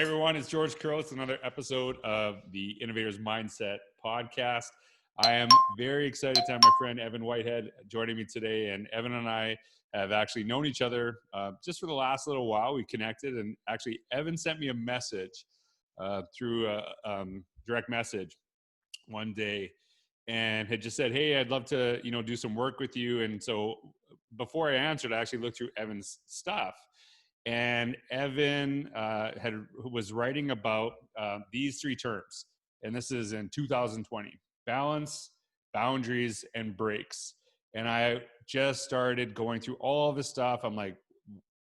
everyone, it's George Couros, another episode of the Innovators Mindset podcast. I am very excited to have my friend Evan Whitehead joining me today. And Evan and I have actually known each other just for the last little while. We connected, and actually Evan sent me a message through a direct message one day and had just said, hey, I'd love to, do some work with you. And so before I answered, I actually looked through Evan's stuff. And Evan was writing about these three terms. And this is in 2020: balance, boundaries, and breaks. And I just started going through all this stuff. I'm like,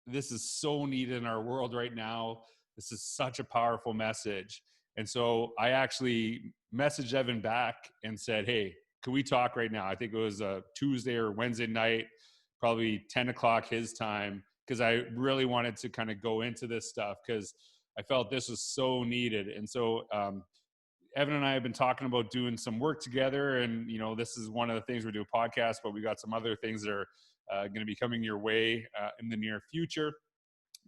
this is so needed in our world right now. This is such a powerful message. And so I actually messaged Evan back and said, hey, can we talk right now? I think it was a Tuesday or Wednesday night, probably 10 o'clock his time, because I really wanted to kind of go into this stuff because I felt this was so needed. And so Evan and I have been talking about doing some work together, and this is one of the things we're doing podcasts, but we got some other things that are going to be coming your way in the near future.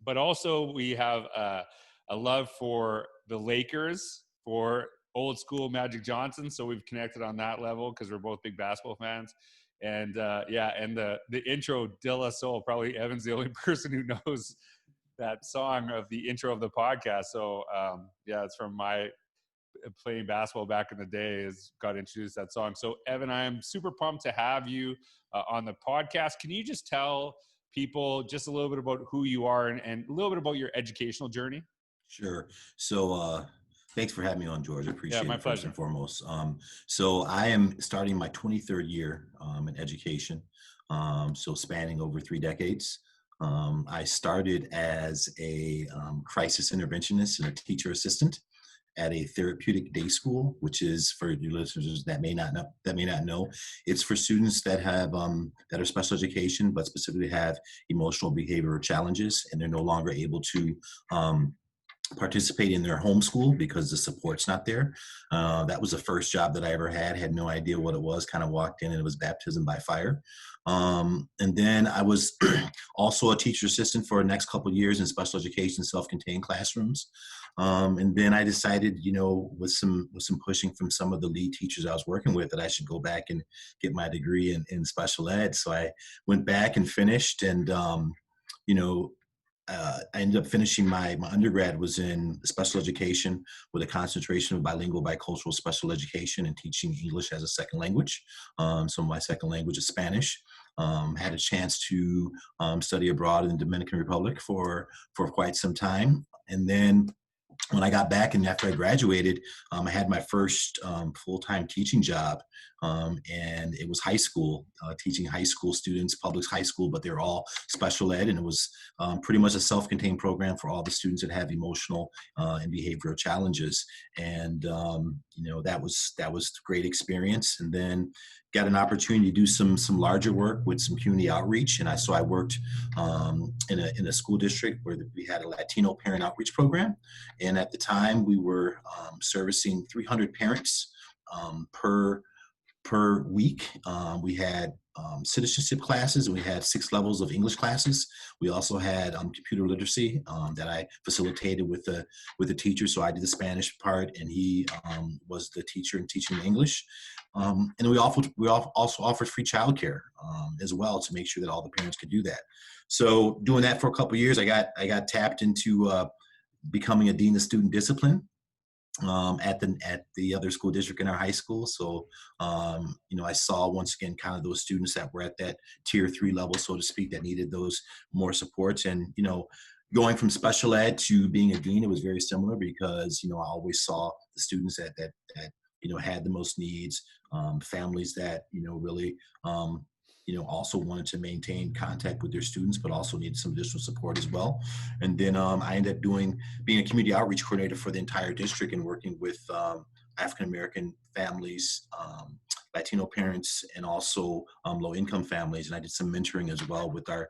But also we have a love for the Lakers, for old school Magic Johnson. So we've connected on that level because we're both big basketball fans. And and the intro De La Soul, probably Evan's the only person who knows that song of the intro of the podcast. So it's from my playing basketball back in the day, is got introduced that song. So Evan, I am super pumped to have you on the podcast. Can you just tell people just a little bit about who you are and a little bit about your educational journey? Sure. So thanks for having me on, George. I appreciate my it pleasure. first and foremost. So I am starting my 23rd year in education, so spanning over 3 decades. I started as a crisis interventionist and a teacher assistant at a therapeutic day school, which is, for your listeners that may not know, it's for students that have that are special education, but specifically have emotional behavioral challenges, and they're no longer able to participate in their homeschool because the support's not there. That was the first job that I ever had no idea what it was, kind of walked in and it was baptism by fire. And then I was also a teacher assistant for the next couple of years in special education, self-contained classrooms. And then I decided, with some pushing from some of the lead teachers I was working with, that I should go back and get my degree in special ed. So I went back and finished, and I ended up finishing my undergrad was in special education with a concentration of bilingual, bicultural special education and teaching English as a second language. So my second language is Spanish. Had a chance to study abroad in the Dominican Republic for quite some time. And then when I got back and after I graduated, I had my first full-time teaching job, and it was high school, teaching high school students, public high school, but they're all special ed, and it was pretty much a self-contained program for all the students that have emotional and behavioral challenges. And that was a great experience. And then got an opportunity to do some larger work with some community outreach, and I worked in a school district where we had a Latino parent outreach program, and at the time we were servicing 300 parents per week. We had citizenship classes, and we had 6 levels of English classes. We also had computer literacy that I facilitated with the teacher. So I did the Spanish part, and he was the teacher and teaching English. And we also offered free childcare as well to make sure that all the parents could do that. So doing that for a couple of years, I got tapped into becoming a dean of student discipline at the other school district in our high school. So, I saw once again kind of those students that were at that tier 3 level, so to speak, that needed those more supports. And, going from special ed to being a dean, it was very similar because, I always saw the students that had the most needs, families that, really, also wanted to maintain contact with their students, but also needed some additional support as well. And then I ended up being a community outreach coordinator for the entire district and working with African-American families, Latino parents, and also low-income families. And I did some mentoring as well with our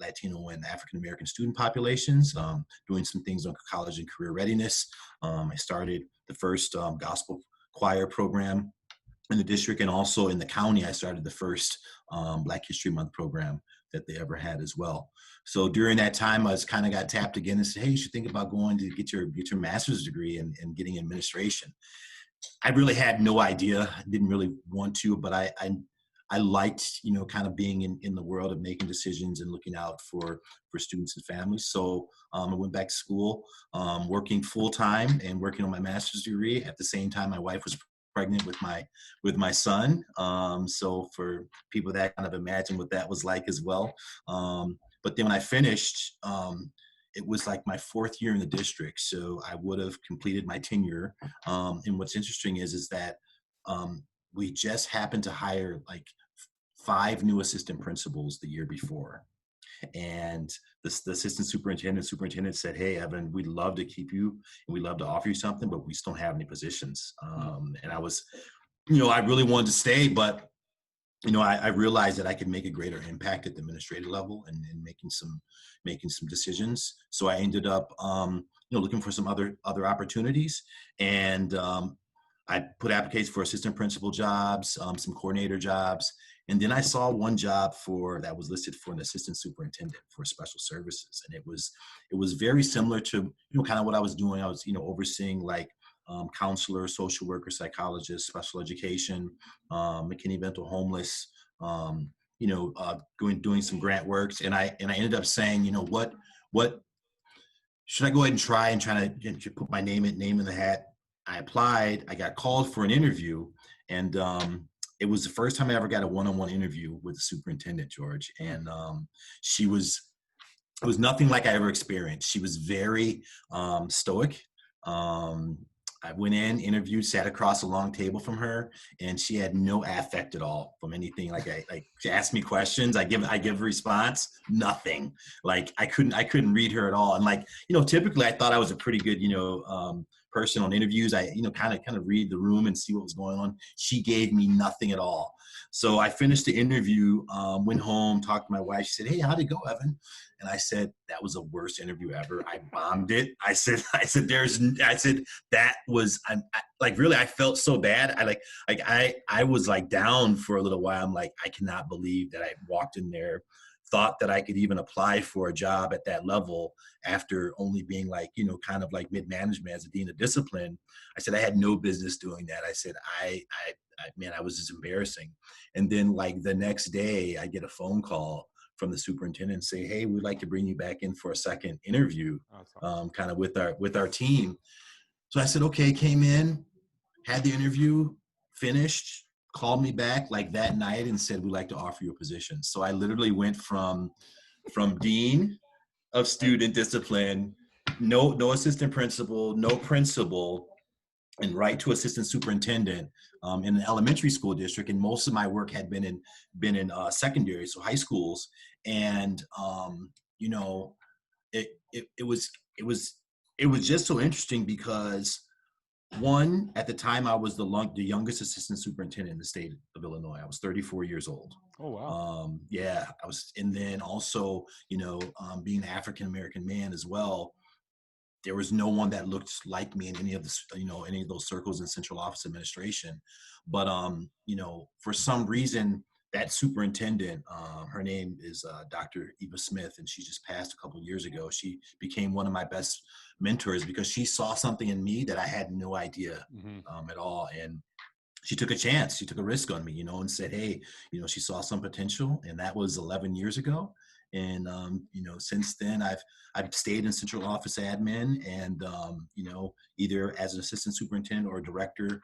Latino and African-American student populations, doing some things on college and career readiness. I started the first gospel choir program in the district, and also in the county, I started the first Black History Month program that they ever had as well. So during that time, I was kind of got tapped again and said, hey, you should think about going to get your master's degree and getting administration. I really had no idea. I didn't really want to, but I liked, kind of being in the world of making decisions and looking out for students and families. So I went back to school, working full time and working on my master's degree. At the same time, my wife was pregnant with my son. So for people that kind of imagine what that was like as well. But then when I finished, it was like my fourth year in the district. So I would have completed my tenure. And what's interesting is that we just happened to hire like 5 new assistant principals the year before. And the assistant superintendent said, hey, Evan, we'd love to keep you and we'd love to offer you something, but we just don't have any positions. And I was, I really wanted to stay, but I realized that I could make a greater impact at the administrative level and making some decisions. So I ended up, looking for some other opportunities, and I put applications for assistant principal jobs, some coordinator jobs, and then I saw one job that was listed for an assistant superintendent for special services, and it was very similar to kind of what I was doing. I was overseeing like counselors, social workers, psychologists, special education, McKinney Mental Homeless, doing some grant works. And I ended up saying, what should I go ahead and try to put my name in the hat? I applied, I got called for an interview, and it was the first time I ever got a one-on-one interview with the superintendent, George. And it was nothing like I ever experienced. She was very stoic. I went in, interviewed, sat across a long table from her, and she had no affect at all from anything. Like she asked me questions, I give a response, nothing. Like I couldn't read her at all. And like, typically I thought I was a pretty good, person on interviews. I, kind of read the room and see what was going on. She gave me nothing at all. So I finished the interview, went home, talked to my wife. She said, hey, how'd it go, Evan? And I said, that was the worst interview ever. I bombed it. I said, that was, really, I felt so bad. I was like down for a little while. I'm like, I cannot believe that I walked in there, thought that I could even apply for a job at that level after only being like, kind of like mid-management as a dean of discipline. I said, I had no business doing that. I said, man, I was just embarrassing. And then like the next day I get a phone call from the superintendent and say, hey, we'd like to bring you back in for a second interview, kind of with our team. So I said, okay, came in, had the interview, finished, called me back like that night and said, we'd like to offer you a position. So I literally went from dean of student discipline, no assistant principal, no principal, and right to assistant superintendent in an elementary school district. And most of my work had been in secondary, so high schools. And it was just so interesting because one, at the time I was the youngest assistant superintendent in the state of Illinois. I was 34 years old. Oh, wow. Yeah, I was. And then also, being an African-American man as well, there was no one that looked like me in any of those circles in central office administration. But, for some reason, that superintendent, her name is Dr. Eva Smith, and she just passed a couple of years ago. She became one of my best mentors because she saw something in me that I had no idea at all. And she took a chance, she took a risk on me, and said, hey, she saw some potential, and that was 11 years ago. And, since then I've stayed in central office admin and, either as an assistant superintendent or a director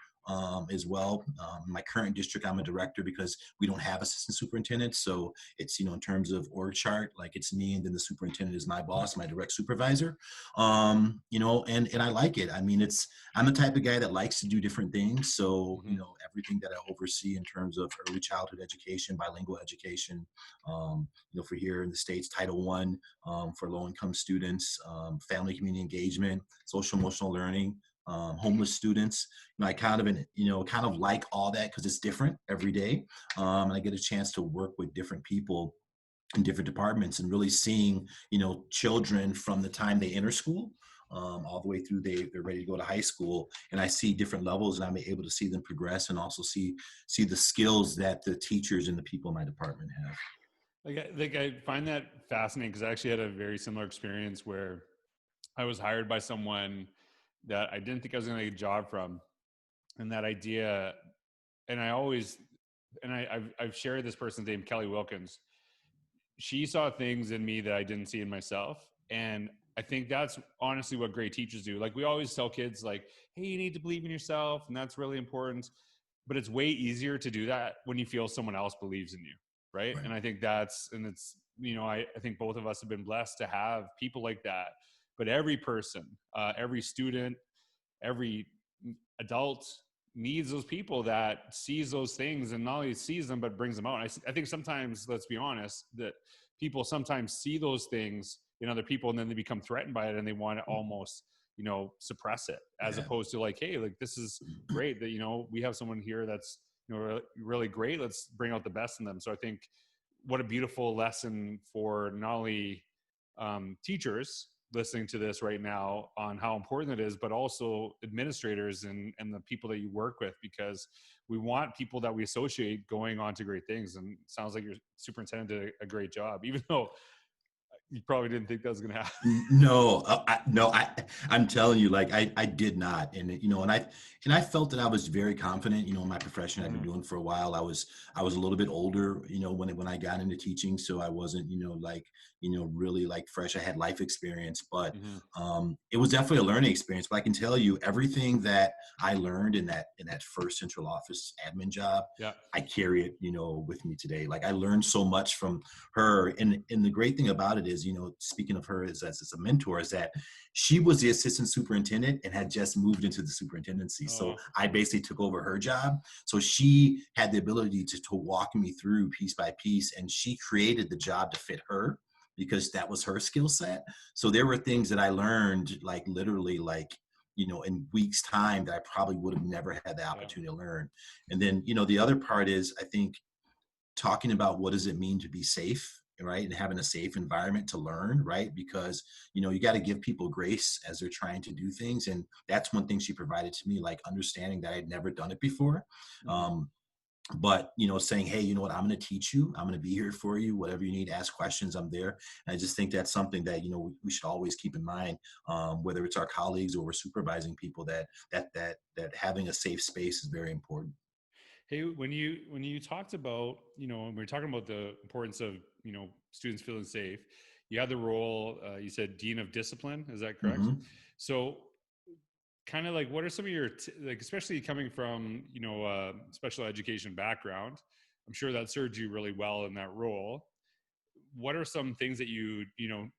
as well. My current district, I'm a director because we don't have assistant superintendents. So it's, in terms of org chart, like it's me and then the superintendent is my boss, my direct supervisor. And I like it. I mean, I'm the type of guy that likes to do different things. So, everything that I oversee in terms of early childhood education, bilingual education, for here in the States, Title I for low-income students, family community engagement, social emotional learning, homeless students. I kind of like all that because it's different every day. And I get a chance to work with different people in different departments and really seeing, children from the time they enter school all the way through they're ready to go to high school. And I see different levels and I'm able to see them progress and also see the skills that the teachers and the people in my department have. I find that fascinating because I actually had a very similar experience where I was hired by someone that I didn't think I was going to get a job from, and that idea. And I always, I've shared this person's name, Kelly Wilkins. She saw things in me that I didn't see in myself, and I think that's honestly what great teachers do. Like we always tell kids, like, "Hey, you need to believe in yourself, and that's really important." But it's way easier to do that when you feel someone else believes in you, right? Right. And I think it's I think both of us have been blessed to have people like that. But every person, every student, every adult needs those people that sees those things, and not only sees them but brings them out. I think sometimes, let's be honest, that people sometimes see those things in other people and then they become threatened by it and they want to almost suppress it, as Yeah. opposed to like, hey, like this is great that we have someone here that's really great, let's bring out the best in them. So I think what a beautiful lesson for not only teachers listening to this right now on how important it is, but also administrators and the people that you work with, because we want people that we associate going on to great things. And it sounds like your superintendent did a great job, even though you probably didn't think that was going to happen. No, no, I'm telling you, like I did not, and I felt that I was very confident, in my profession I'd been Mm-hmm. doing for a while. I was a little bit older, when I got into teaching, so I wasn't, really like fresh. I had life experience, but Mm-hmm. it was definitely a learning experience. But I can tell you, everything that I learned in that first central office admin job, Yeah. I carry it, with me today. Like I learned so much from her. And the great thing about it is, speaking of her as a mentor, is that she was the assistant superintendent and had just moved into the superintendency. So Oh, I basically took over her job. So she had the ability to walk me through piece by piece, and she created the job to fit her because that was her skill set. So there were things that I learned, like literally, like, in weeks' time, that I probably would have never had the yeah. opportunity to learn. And then, the other part is, I think, talking about what does it mean to be safe, right, and having a safe environment to learn, right, because you got to give people grace as they're trying to do things. And that's one thing she provided to me, like understanding that I'd never done it before. Mm-hmm. But saying, hey, you know what, I'm going to teach you, I'm going to be here for you, whatever you need, ask questions, I'm there. And I just think that's something that we should always keep in mind, whether it's our colleagues or we're supervising people, that having a safe space is very important. Hey, when you talked about, when we were talking about the importance of, students feeling safe, you had the role, you said dean of discipline, is that correct? Hmm. So kind of like, what are some of your like, especially coming from, special education background, I'm sure that served you really well in that role. What are some things that you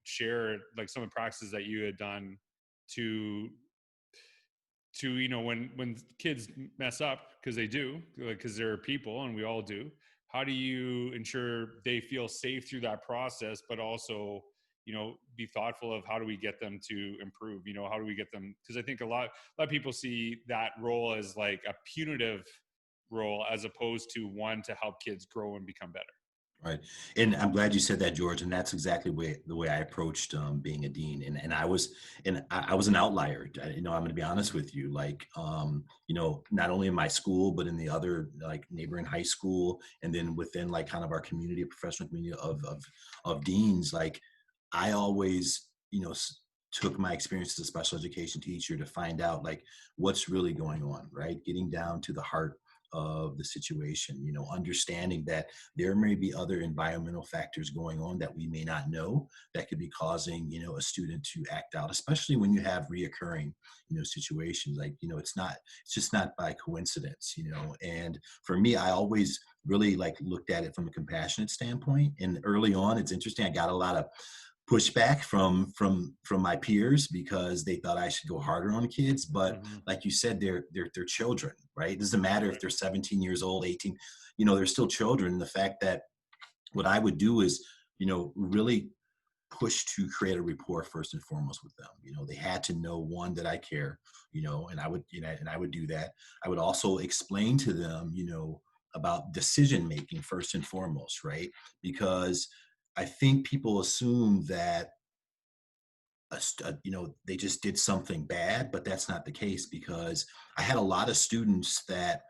share, like some of the practices that you had done to when kids mess up, because they do, because they're people and we all do, how do you ensure they feel safe through that process, but also be thoughtful of how do we get them to improve, how do we get them, because I think a lot of people see that role as like a punitive role as opposed to one to help kids grow and become better. Right. And I'm glad you said that, George. And that's exactly the way I approached being a dean. And I was an outlier. I'm going to be honest with you. Like, not only in my school, but in the other like neighboring high school, and then within like kind of our community, professional community of deans. Like, I always, took my experience as a special education teacher to find out like what's really going on, right? Getting down to the heart of the situation, understanding that there may be other environmental factors going on that we may not know that could be causing, a student to act out, especially when you have reoccurring, situations. Like, it's just not by coincidence. And for me, I always really like looked at it from a compassionate standpoint. And early on, it's interesting, I got a lot of pushback from my peers because they thought I should go harder on kids. But Mm-hmm. like you said, they're children, right? It doesn't matter if Right. they're 17 years old, 18, they're still children. The fact that what I would do is, really push to create a rapport first and foremost with them. They had to know, one, that I care, and I would do that. I would also explain to them, about decision making first and foremost, right? Because I think people assume that they just did something bad, but that's not the case, because I had a lot of students that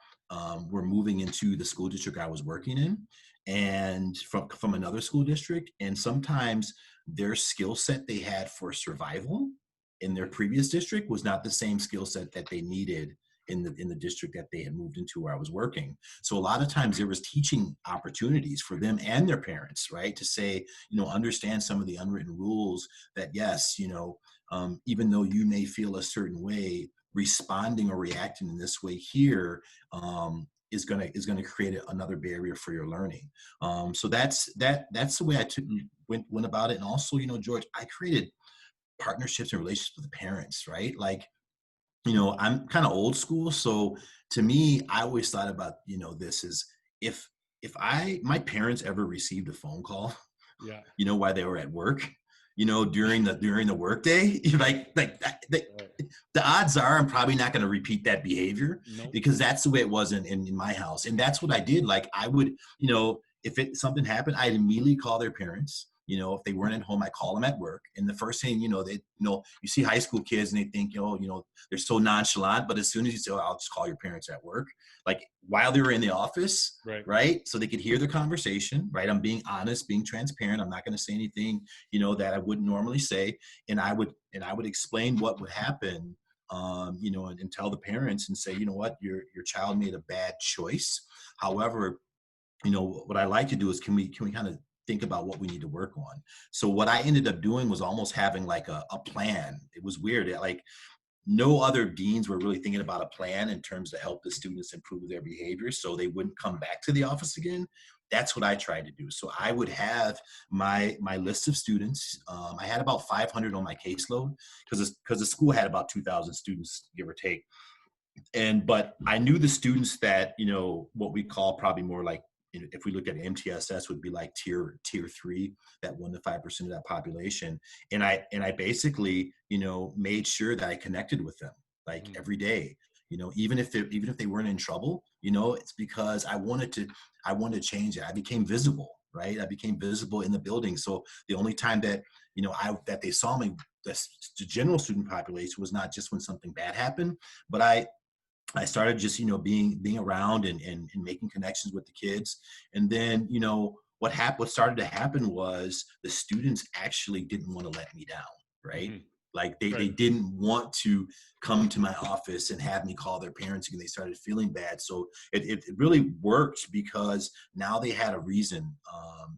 were moving into the school district I was working in, and from another school district, and sometimes their skill set they had for survival in their previous district was not the same skill set that they needed in the district that they had moved into where I was working. So a lot of times there was teaching opportunities for them and their parents, right? To say, understand some of the unwritten rules that yes, even though you may feel a certain way, responding or reacting in this way here is gonna create another barrier for your learning. So that's the way I went about it. And also, George, I created partnerships and relationships with the parents, right? Like, I'm kind of old school. So to me, I always thought about, this is if my parents ever received a phone call, Yeah. while they were at work, during the workday, Right. the odds are I'm probably not going to repeat that behavior Nope. because that's the way it was in my house. And that's what I did. Like I would, if something happened, I'd immediately call their parents. If they weren't at home, I call them at work. And the first thing, you see high school kids and they think, they're so nonchalant. But as soon as you say, oh, I'll just call your parents at work, like while they were in the office, Right. right? So they could hear the conversation, right? I'm being honest, being transparent. I'm not going to say anything, that I wouldn't normally say. And I would explain what would happen, and tell the parents and say, what, your child made a bad choice. However, what I like to do is can we kind of think about what we need to work on. So what I ended up doing was almost having like a plan. It was weird. Like no other deans were really thinking about a plan in terms to help the students improve their behavior so they wouldn't come back to the office again. That's what I tried to do. So I would have my list of students. I had about 500 on my caseload because the school had about 2,000 students, give or take. But I knew the students that, what we call probably more like, if we look at MTSS would be like tier 3, that 1 to 5% of that population. And I basically, made sure that I connected with them like Mhm. every day, even if they weren't in trouble, it's because I wanted to change it. I became visible, right? I became visible in the building. So the only time that, that they saw me, the general student population, was not just when something bad happened, but I started just, being around and making connections with the kids. And then, what started to happen was the students actually didn't want to let me down, right? Mhm. Like they Right. didn't want to come to my office and have me call their parents again. They started feeling bad. So it really worked because now they had a reason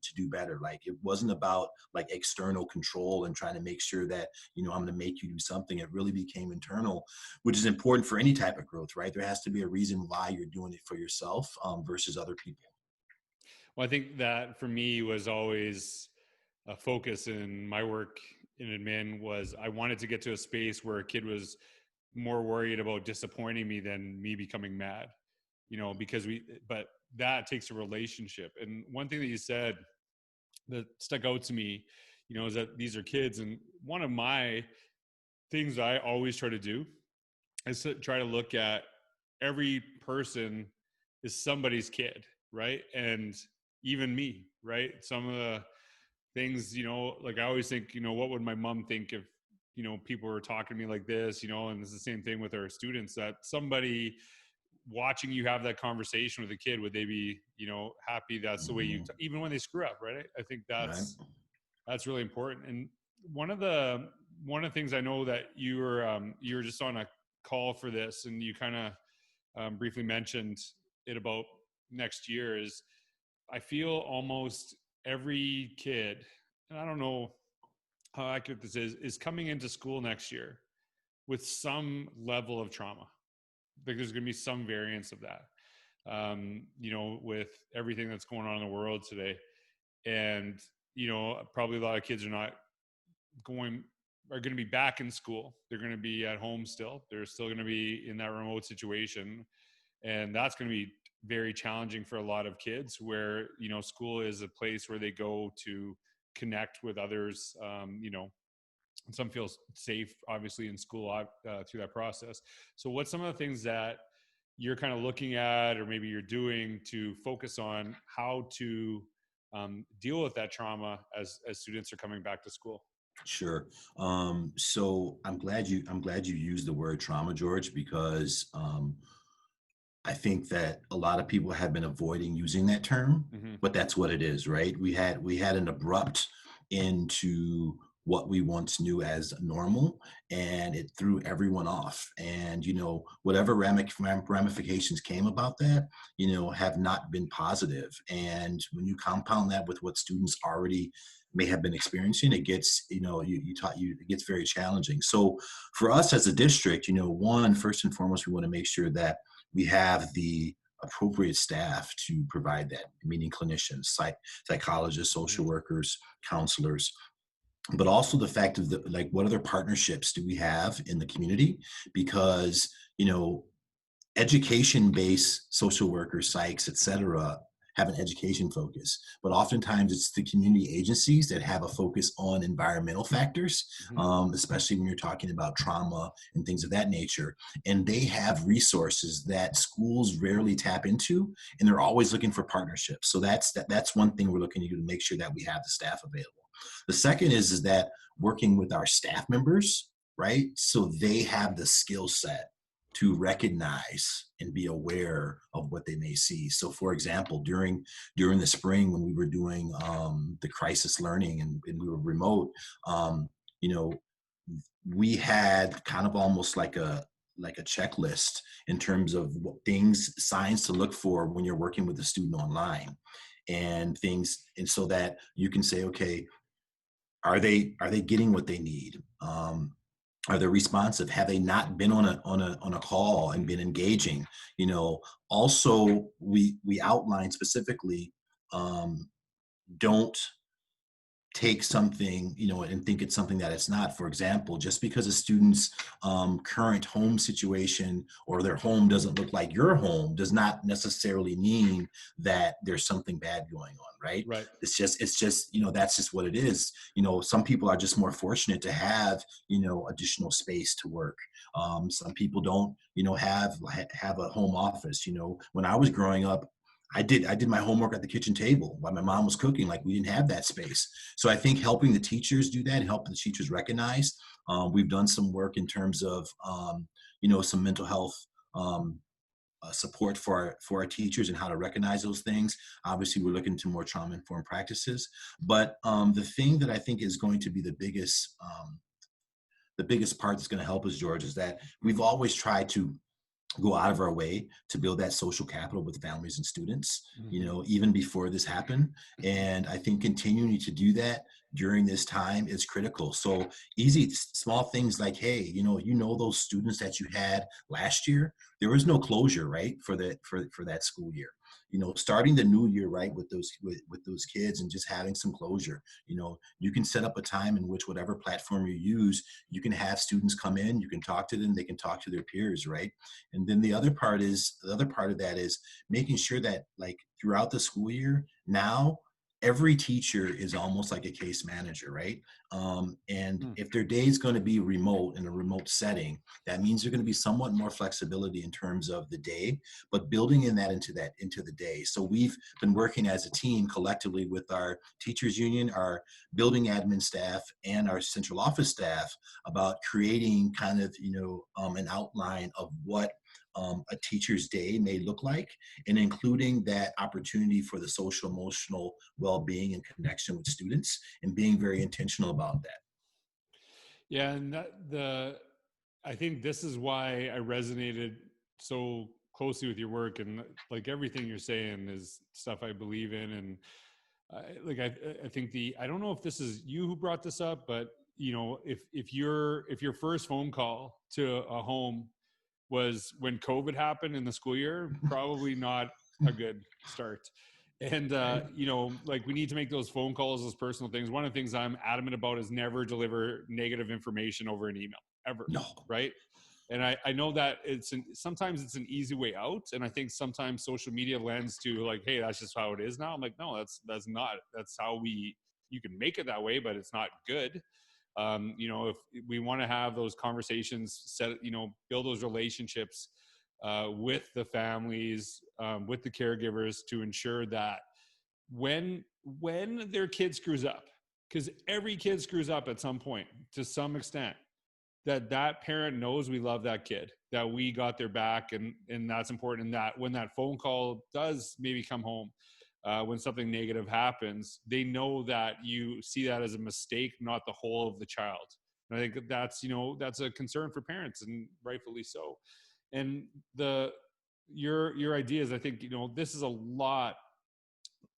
to do better. Like it wasn't about like external control and trying to make sure that, I'm going to make you do something. It really became internal, which is important for any type of growth, right? There has to be a reason why you're doing it for yourself versus other people. Well, I think that for me was always a focus in my work in admin was I wanted to get to a space where a kid was more worried about disappointing me than me becoming mad, because but that takes a relationship. And one thing that you said that stuck out to me, is that these are kids. And one of my things I always try to do is to try to look at every person is somebody's kid, right? And even me, right? Some of the things, like I always think, what would my mom think if, people were talking to me like this, and it's the same thing with our students, that somebody watching you have that conversation with a kid, would they be, happy that's the way Mhm. even when they screw up, right? I think Right. that's really important. And one of the one of the things I know that you were just on a call for this, and you kind of briefly mentioned it about next year, is I feel almost every kid, and I don't know how accurate this is coming into school next year with some level of trauma. Like there's going to be some variance of that, with everything that's going on in the world today. And, probably a lot of kids going are going to be back in school. They're going to be at home still. They're still going to be in that remote situation, and that's going to be very challenging for a lot of kids. Where school is a place where they go to connect with others. And some feel safe, obviously, in school through that process. So, what's some of the things that you're kind of looking at, or maybe you're doing to focus on how to deal with that trauma as students are coming back to school? Sure. So I'm glad you used the word trauma, George, because I think that a lot of people have been avoiding using that term, Hmm. but that's what it is, right? We had an abrupt into what we once knew as normal, and it threw everyone off. And whatever ramifications came about that, have not been positive. And when you compound that with what students already may have been experiencing, it gets, it gets very challenging. So for us as a district, one, first and foremost, we want to make sure that we have the appropriate staff to provide that, meaning clinicians, psychologists, Hmm. social workers, counselors, but also the fact of like, what other partnerships do we have in the community? Because, education-based social workers, psychs, et cetera, have an education focus, but oftentimes it's the community agencies that have a focus on environmental factors, Hmm. especially when you're talking about trauma and things of that nature. And they have resources that schools rarely tap into, and they're always looking for partnerships. So that's one thing we're looking to do, to make sure that we have the staff available. The second is that working with our staff members, right? So they have the skill set to recognize and be aware of what they may see. So, for example, during the spring when we were doing the crisis learning, and we were remote, you know, we had kind of almost like a checklist in terms of what things, signs to look for when you're working with a student online, and things, and so that you can say, okay, are they getting what they need? Are they responsive? Have they not been on a call and been engaging? You know, Also, we outline specifically, um, don't take something, and think it's something that it's not. For example, just because a student's current home situation or their home doesn't look like your home does not necessarily mean that there's something bad going on, right? Right. It's just, that's just what it is. Some people are just more fortunate to have, additional space to work. Some people don't, have a home office. When I was growing up, I did my homework at the kitchen table while my mom was cooking. Like, we didn't have that space. So I think helping the teachers do that, and helping the teachers recognize. We've done some work in terms of, some mental health, um, support for our teachers, and how to recognize those things. Obviously, we're looking to more trauma informed practices. But the thing that I think is going to be the biggest part that's going to help us, George, is that we've always tried to go out of our way to build that social capital with families and students, Hmm. even before this happened. And I think continuing to do that during this time is critical. So easy, small things like, hey, those students that you had last year, there was no closure, right, for that school year. Starting the new year, right, with those kids, and just having some closure. You can set up a time in which, whatever platform you use, you can have students come in, you can talk to them, they can talk to their peers, right? And then the other part of that is making sure that, like, throughout the school year now, every teacher is almost like a case manager, right? And Hmm. if their day is going to be remote, in a remote setting, that means there's going to be somewhat more flexibility in terms of the day, but building in that into the day. So we've been working as a team collectively with our teachers union, our building admin staff, and our central office staff, about creating kind of, an outline of what a teacher's day may look like, and including that opportunity for the social emotional well-being and connection with students, and being very intentional about that. Yeah, and I think this is why I resonated so closely with your work, and like everything you're saying is stuff I believe in. And I think I don't know if this is you who brought this up, but if your first phone call to a home was when COVID happened in the school year, probably not a good start. And Right. like, we need to make those phone calls, those personal things. One of the things I'm adamant about is never deliver negative information over an email, ever. No. Right. And I know that sometimes it's an easy way out. And I think sometimes social media lends to, like, hey, that's just how it is now. I'm like, no, that's not, that's how you can make it that way, but it's not good. If we want to have those conversations, build those relationships with the families, with the caregivers, to ensure that when their kid screws up, because every kid screws up at some point to some extent, that parent knows we love that kid, that we got their back, and that's important. And that when that phone call does maybe come home, when something negative happens, they know that you see that as a mistake, not the whole of the child. And I think that's, that's a concern for parents, and rightfully so. And your ideas, I think, this is a lot,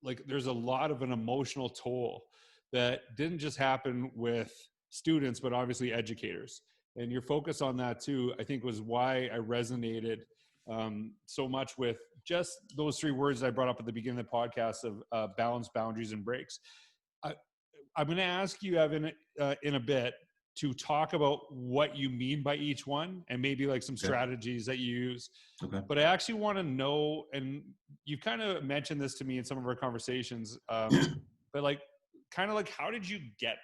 like there's a lot of an emotional toll that didn't just happen with students, but obviously educators. And your focus on that too, I think, was why I resonated so much with just those three words I brought up at the beginning of the podcast of balance, boundaries, and breaks. I, I'm going to ask you, Evan, in a bit, to talk about what you mean by each one, and maybe like some Okay. strategies that you use. Okay. But I actually want to know, and you've kind of mentioned this to me in some of our conversations, but like, kind of like, how did you get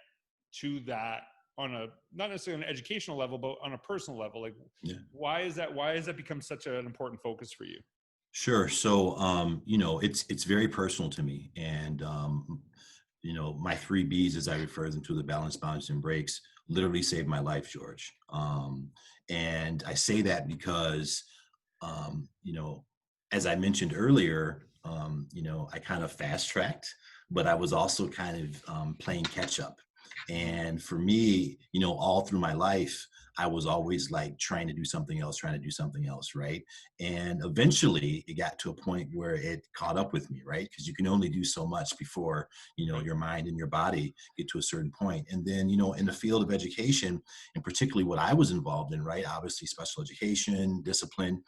to that on a, not necessarily an educational level, but on a personal level? Like, Yeah. why has that become such an important focus for you? Sure. So, it's very personal to me, and my three B's, as I refer them to, the balance, boundaries, and breaks, literally saved my life, George. And I say that because, um, you know, as I mentioned earlier, I kind of fast tracked, but I was also kind of playing catch up. And for me, all through my life, I was always like trying to do something else, right? And eventually it got to a point where it caught up with me, right? Because you can only do so much before, Right. your mind and your body get to a certain point. And then, in the field of education, and particularly what I was involved in, right? Obviously, special education, discipline,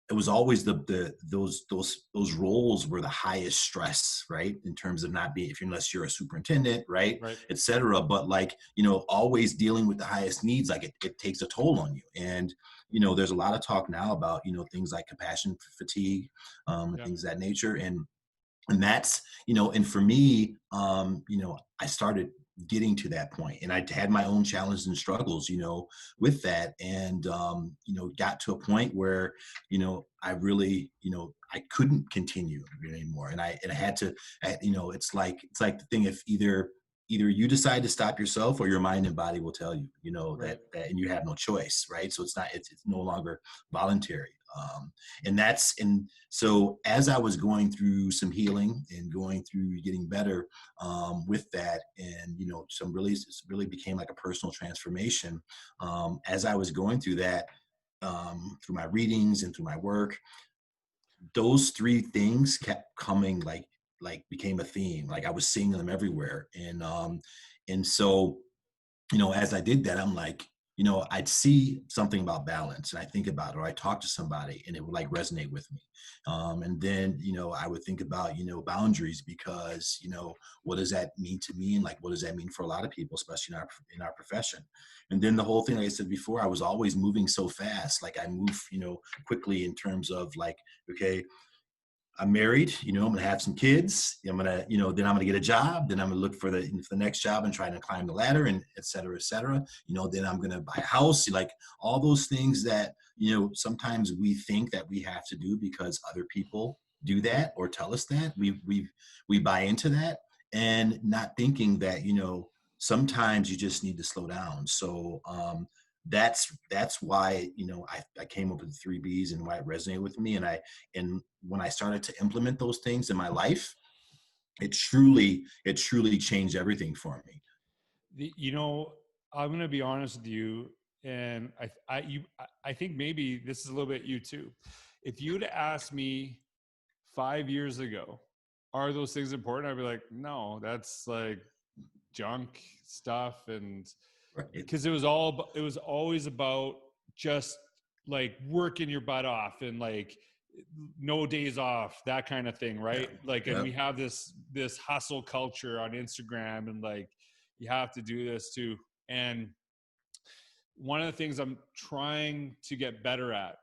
it was always those roles were the highest stress, right? In terms of not being, if you're, unless you're a superintendent, right, Right. et cetera. But like, always dealing with the highest needs, like it takes a toll on you. And there's a lot of talk now about things like compassion fatigue, and Yeah. things of that nature. And that's, and for me, I started getting to that point, and I had my own challenges and struggles, with that. And got to a point where I really, I couldn't continue anymore, and I had to, it's like the thing, if either you decide to stop yourself, or your mind and body will tell you, Right. that, and you have no choice, right? So it's no longer voluntary. And so as I was going through some healing and going through getting better, with that, and some really became like a personal transformation, as I was going through that, through my readings and through my work, those three things kept coming, like became a theme. Like I was seeing them everywhere. And so as I did that, I'm like, I'd see something about balance, and I think about it, or I talk to somebody and it would like resonate with me. And then, I would think about, boundaries, because, what does that mean to me? And like, what does that mean for a lot of people, especially in our profession? And then the whole thing, like I said before, I was always moving so fast. Like I move, quickly, in terms of like, okay, I'm married, I'm going to have some kids. I'm going to, then I'm going to get a job. Then I'm going to look for the next job and try to climb the ladder, and et cetera, et cetera. Then I'm going to buy a house, like all those things that, sometimes we think that we have to do because other people do that or tell us that. We buy into that, and not thinking that, sometimes you just need to slow down. So, that's why, I came up with the three B's, and why it resonated with me. And when I started to implement those things in my life, it truly changed everything for me. The, I'm going to be honest with you, and I think maybe this is a little bit you too. If you'd asked me 5 years ago, are those things important? I'd be like, no, that's like junk stuff. And Right. because it was always about just like working your butt off, and like no days off, that kind of thing, Yeah. right? Like, and Yeah. we have this hustle culture on Instagram, and like you have to do this too. And one of the things I'm trying to get better at,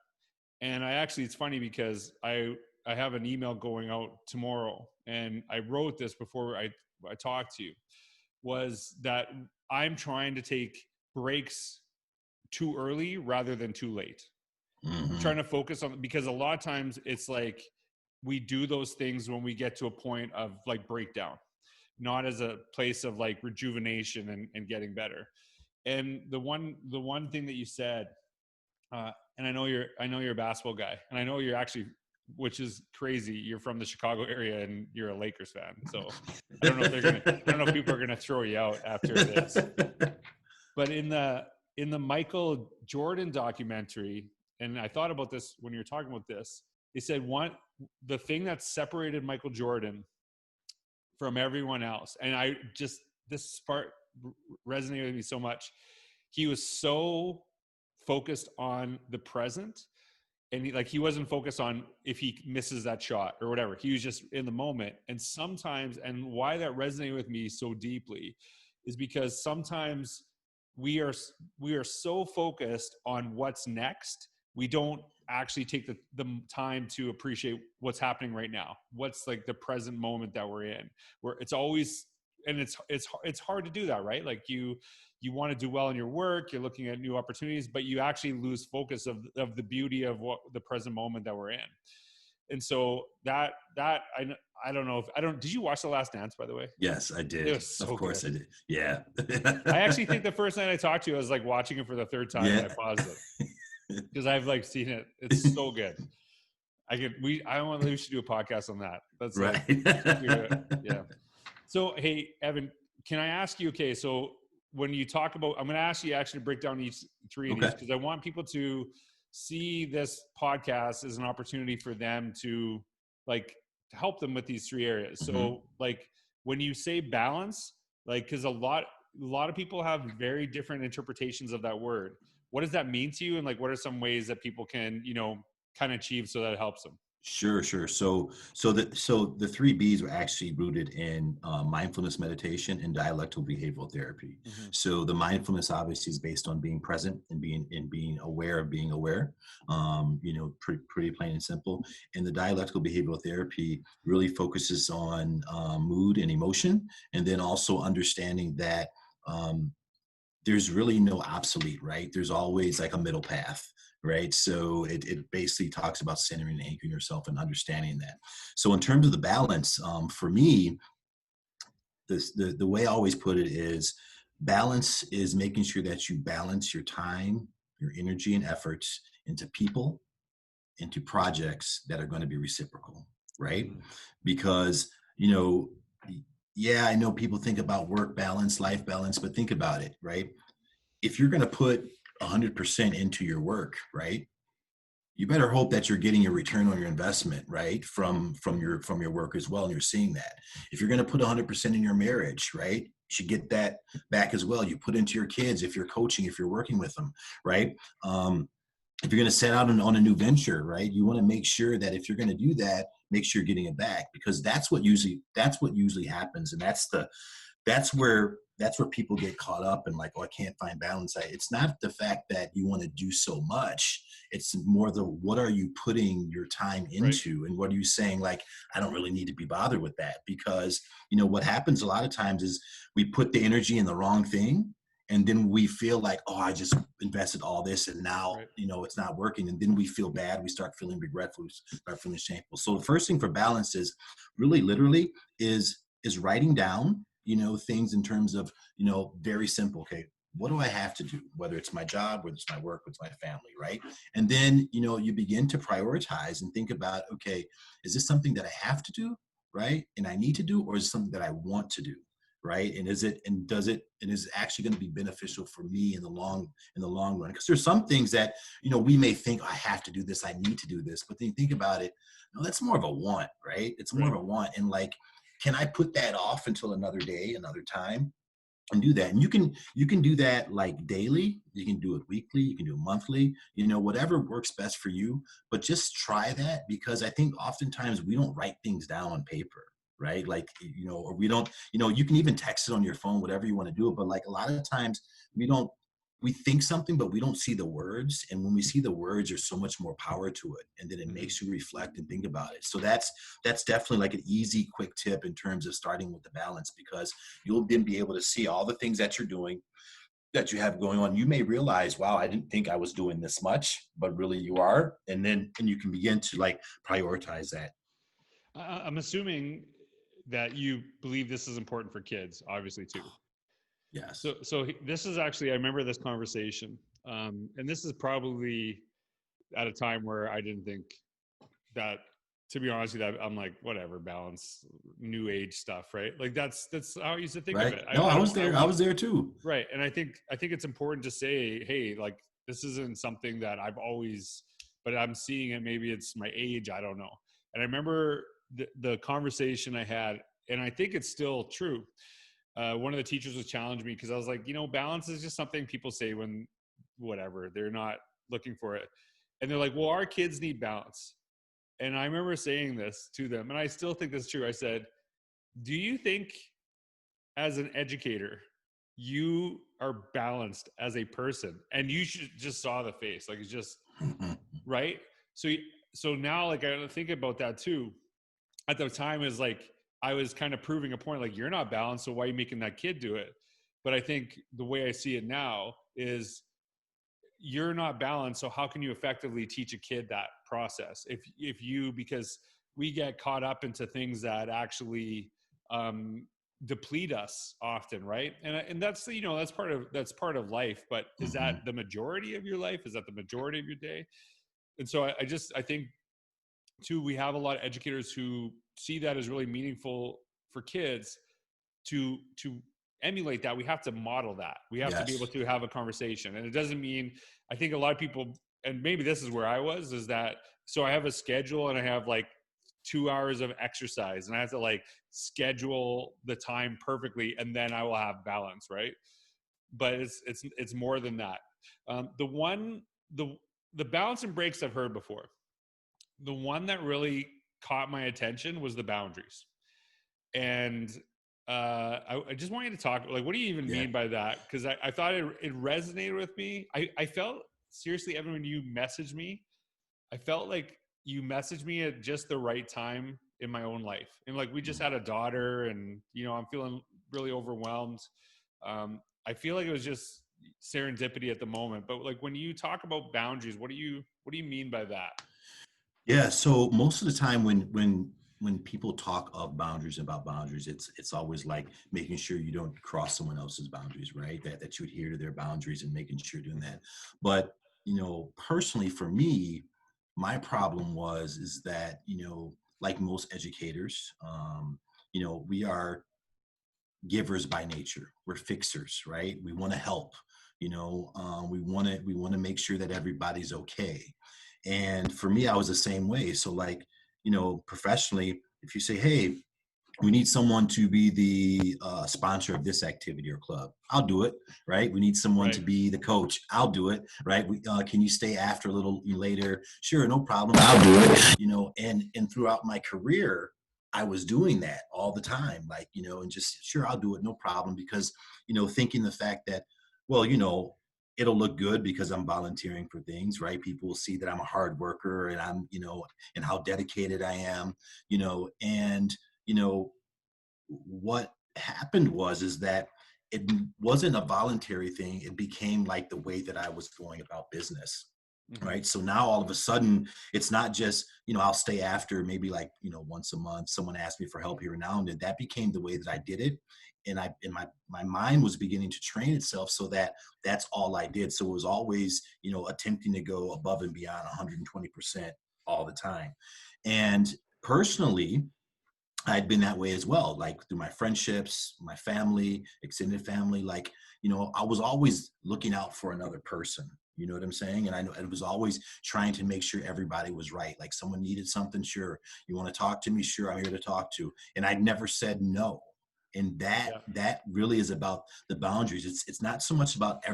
and I actually, it's funny because I have an email going out tomorrow, and I wrote this before I talked to you, was that I'm trying to take breaks too early rather than too late. I'm Hmm. trying to focus on, because a lot of times it's like we do those things when we get to a point of like breakdown, not as a place of like rejuvenation and getting better. And the one thing that you said, and I know you're a basketball guy, and I know you're actually, which is crazy, you're from the Chicago area and you're a Lakers fan. So I don't know if people are gonna throw you out after this. But in the Michael Jordan documentary, and I thought about this when you were talking about this, they said the thing that separated Michael Jordan from everyone else, and this part resonated with me so much. He was so focused on the present, and he wasn't focused on if he misses that shot or whatever. He was just in the moment. And sometimes, and why that resonated with me so deeply is because sometimes we are so focused on what's next, we don't actually take the time to appreciate what's happening right now, what's like the present moment that we're in, where it's always, and it's hard to do that, right? Like you want to do well in your work, you're looking at new opportunities, but you actually lose focus of the beauty of what the present moment that we're in. And so that I don't know if did you watch The Last Dance, by the way? Yes, I did. It was so of course good. I did. Yeah. I actually think the first night I talked to you, I was like watching it for the third time, and I paused it because I've like seen it. It's so good. We should do a podcast on that. That's right. yeah. So, hey, Evan, can I ask you, okay, so when you talk about, I'm going to ask you actually to break down each three of these, because I want people to see this podcast as an opportunity for them to help them with these three areas. Mm-hmm. So like when you say balance, like, because a lot of people have very different interpretations of that word. What does that mean to you? And like, what are some ways that people can, kind of achieve so that it helps them? Sure. So the three B's were actually rooted in mindfulness meditation and dialectical behavioral therapy. Mm-hmm. So the mindfulness obviously is based on being present and being aware of being aware. Pretty plain and simple. And the dialectical behavioral therapy really focuses on mood and emotion, and then also understanding that there's really no obsolete, right? There's always like a middle path, right? So it basically talks about centering and anchoring yourself and understanding that. So in terms of the balance, for me, the way I always put it is balance is making sure that you balance your time, your energy and efforts into people, into projects that are going to be reciprocal, right? Mm-hmm. Because, yeah, I know people think about work balance, life balance, but think about it, right? If you're going to put 100% into your work, right, you better hope that you're getting a return on your investment, right, from your work as well, and you're seeing that. If you're going to put 100% in your marriage, right, you should get that back as well. You put into your kids, if you're coaching, if you're working with them, right. If you're going to set out on a new venture, right, you want to make sure that if you're going to do that, make sure you're getting it back, because that's what usually happens, and that's where people get caught up and like, oh, I can't find balance. It's not the fact that you want to do so much. It's more what are you putting your time into, right? And what are you saying? Like, I don't really need to be bothered with that, because what happens a lot of times is we put the energy in the wrong thing. And then we feel like, oh, I just invested all this and now, right, it's not working. And then we feel bad. We start feeling regretful. We start feeling shameful. So the first thing for balance is really literally is writing down, things in terms of, very simple. Okay, what do I have to do? Whether it's my job, whether it's my work, whether it's my family, right? And then, you begin to prioritize and think about, okay, is this something that I have to do, right? And I need to do, or is it something that I want to do? Right. And is it actually going to be beneficial for me in the long run? Because there's some things that, we may think, I have to do this, I need to do this. But then you think about it, that's more of a want, right? It's more of a want. And like, can I put that off until another day, another time, and do that? And you can do that like daily, you can do it weekly, you can do it monthly, whatever works best for you. But just try that, because I think oftentimes we don't write things down on paper, right? Like, or we don't, you can even text it on your phone, whatever you want to do it. But like a lot of times we think something, but we don't see the words. And when we see the words, there's so much more power to it. And then it makes you reflect and think about it. So that's definitely like an easy, quick tip in terms of starting with the balance, because you'll then be able to see all the things that you're doing, that you have going on. You may realize, wow, I didn't think I was doing this much, but really you are. And you can begin to like prioritize that. I'm assuming that you believe this is important for kids, obviously, too. Yes. So this is actually, I remember this conversation, and this is probably at a time where I didn't think that, to be honest with you, that I'm like, whatever, balance, new age stuff, right? Like that's how I used to think of Right. it. No, I I was don't, I there. I want, was there too. right. And I think it's important to say, hey, like this isn't something that I've always, but I'm seeing it. Maybe it's my age. I don't know. And I remember the conversation I had, and I think it's still true. One of the teachers was challenging me because I was like, balance is just something people say when whatever, they're not looking for it. And they're like, well, our kids need balance. And I remember saying this to them, and I still think that's true. I said, do you think as an educator, you are balanced as a person? And you should just saw the face. Like it's just right. So, so now like I think about that too. At the time is like, I was kind of proving a point, like you're not balanced. So why are you making that kid do it? But I think the way I see it now is you're not balanced, so how can you effectively teach a kid that process if you, because we get caught up into things that actually deplete us often, right? And that's that's part of life, but is that Hmm. the majority of your life? Is that the majority of your day? And so I think too, we have a lot of educators who see that as really meaningful for kids to emulate that. We have to model that. We have to be able Yes. to have a conversation. And it doesn't mean, I think a lot of people, and maybe this is where I was, is that, so I have a schedule and I have like 2 hours of exercise and I have to like schedule the time perfectly and then I will have balance, right? But it's more than that. The one, the balance and breaks I've heard before. The one that really caught my attention was the boundaries. And I just want you to talk, like, what do you even Yeah. mean by that? Because I thought it resonated with me. I felt, seriously, Evan, when you messaged me, I felt like you messaged me at just the right time in my own life. And like, we just had a daughter and, I'm feeling really overwhelmed. I feel like it was just serendipity at the moment. But like, when you talk about boundaries, what do you mean by that? Yeah. So most of the time when people talk of boundaries about boundaries, it's always like making sure you don't cross someone else's boundaries, right? That you adhere to their boundaries and making sure you're doing that. But personally for me, my problem is that like most educators, we are givers by nature. We're fixers, right? We want to help. We want to make sure that everybody's okay. And for me, I was the same way. So like, professionally, if you say, hey, we need someone to be the sponsor of this activity or club, I'll do it, right? We need someone Right. to be the coach, I'll do it, right? Can you stay after a little later? Sure, no problem, I'll do it. And throughout my career, I was doing that all the time, like, and just, sure, I'll do it, no problem, because, thinking the fact that, well, it'll look good because I'm volunteering for things, right? People will see that I'm a hard worker and and how dedicated I am, and, you know, what happened is that it wasn't a voluntary thing. It became like the way that I was going about business. Hmm. Right. So now all of a sudden, it's not just, I'll stay after maybe like, once a month, someone asked me for help here and now and then. That became the way that I did it. And my mind was beginning to train itself so that that's all I did. So it was always, attempting to go above and beyond 120% all the time. And personally, I'd been that way as well, like through my friendships, my family, extended family. Like, I was always looking out for another person. You know what I'm saying? And I know it was always trying to make sure everybody was right. Like someone needed something, sure. You want to talk to me? Sure, I'm here to talk to. And I never said no. And that Yeah. that really is about the boundaries. It's not so much about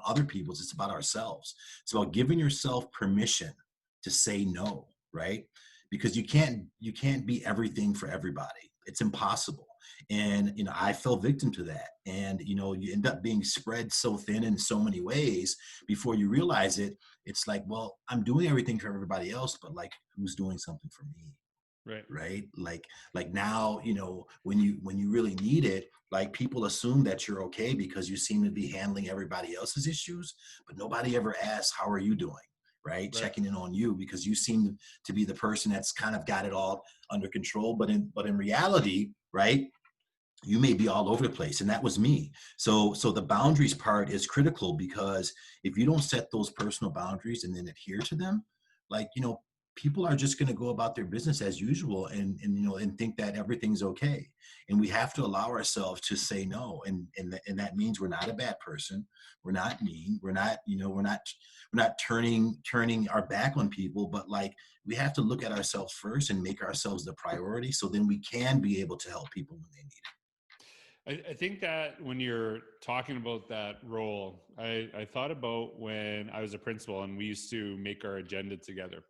other people's. It's about ourselves. It's about giving yourself permission to say no, right? Because you can't be everything for everybody. It's impossible. And I fell victim to that. And you end up being spread so thin in so many ways before you realize it. It's like, well, I'm doing everything for everybody else, but like who's doing something for me? Right. Right? Like now, when you really need it, like people assume that you're okay because you seem to be handling everybody else's issues, but nobody ever asks, how are you doing? Right? Right. Checking in on you because you seem to be the person that's kind of got it all under control. But in reality, right, you may be all over the place, and that was me. So the boundaries part is critical, because if you don't set those personal boundaries and then adhere to them, like, people are just going to go about their business as usual, and think that everything's okay. And we have to allow ourselves to say no, and that means we're not a bad person, we're not mean, we're not turning our back on people, but like, we have to look at ourselves first and make ourselves the priority, so then we can be able to help people when they need it. I think that when you're talking about that role, I thought about when I was a principal and we used to make our agenda together.